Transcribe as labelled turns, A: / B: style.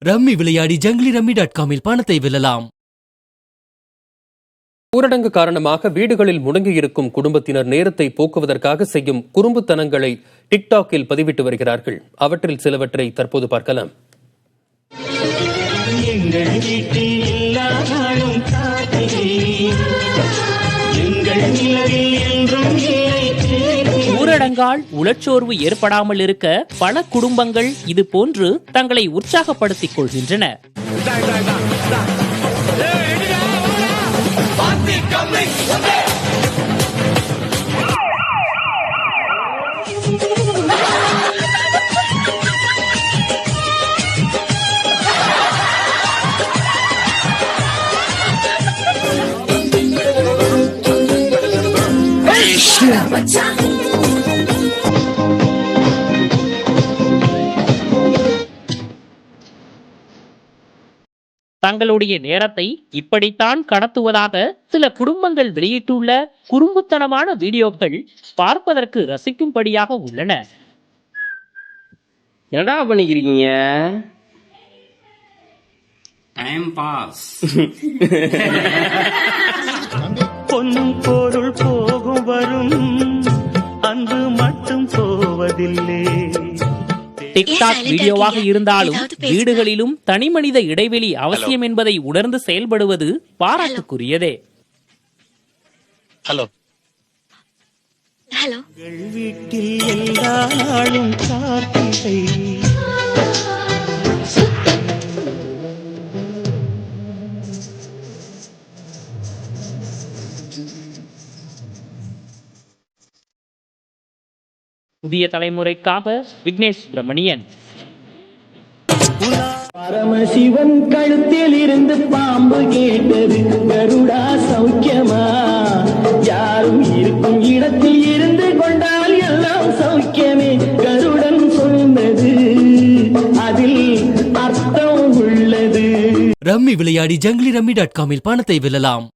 A: Rummy விளையாடி junglyrummy.com-இல் பணத்தை வெல்லலாம்.
B: ஊரடங்கு காரணமாக வீடுகளில் முடங்கியிருக்கும் குடும்பத்தினர் நேரத்தை போக்குவதற்காக செய்யும் குறும்புத்தனங்களை டிக்டாக்கில் பதிவிட்டு வருகிறார்கள். அவற்றில் சிலவற்றை தற்போது பார்க்கலாம்.
C: ஊரடங்கால் உளச்சோர்வு ஏற்படாமல் இருக்க பல குடும்பங்கள் இது போன்று தங்களை உற்சாகப்படுத்திக் கொள்கின்றன. தங்களுடைய நேரத்தை இப்படித்தான் கடத்துவதாக சில குடும்பங்கள் வெளியிட்டுள்ள குறும்புத்தனமான வீடியோக்கள் பார்ப்பதற்கு ரசிக்கும்படியாக உள்ளன.
D: என்னடா பண்ணிக்கிறீங்க?
E: Time pass.
F: பொன்னும் பொருள் போகும் வரும், அன்பு மட்டும் போவதில்லை.
C: டிக்டாக் வீடியோவாக இருந்தாலும் வீடுகளிலும் தனிமனித இடைவெளி அவசியம் என்பதை உணர்ந்து செயல்படுவது பாராட்டுக்குரியதே.
E: Hello
F: hello. வீட்டில் எல்லா நாளும் கார்த்திகை.
C: புதிய தலைமுறைக்காக விக்னேஷ் சுப்பிரமணியன்.
G: பரமசிவன் கழுத்தில் இருந்து பாம்பு கேட்டது, கருடா சௌக்கியமா? யாரும் இருக்கும் இடத்தில் இருந்து கொண்டால் எல்லாம் சௌக்கியமே, கருடன் சொன்னது அதில் அர்த்தம் உள்ளது.
A: ரம்மி விளையாடி junglyrummy.com-இல் பணத்தை வெல்லலாம்.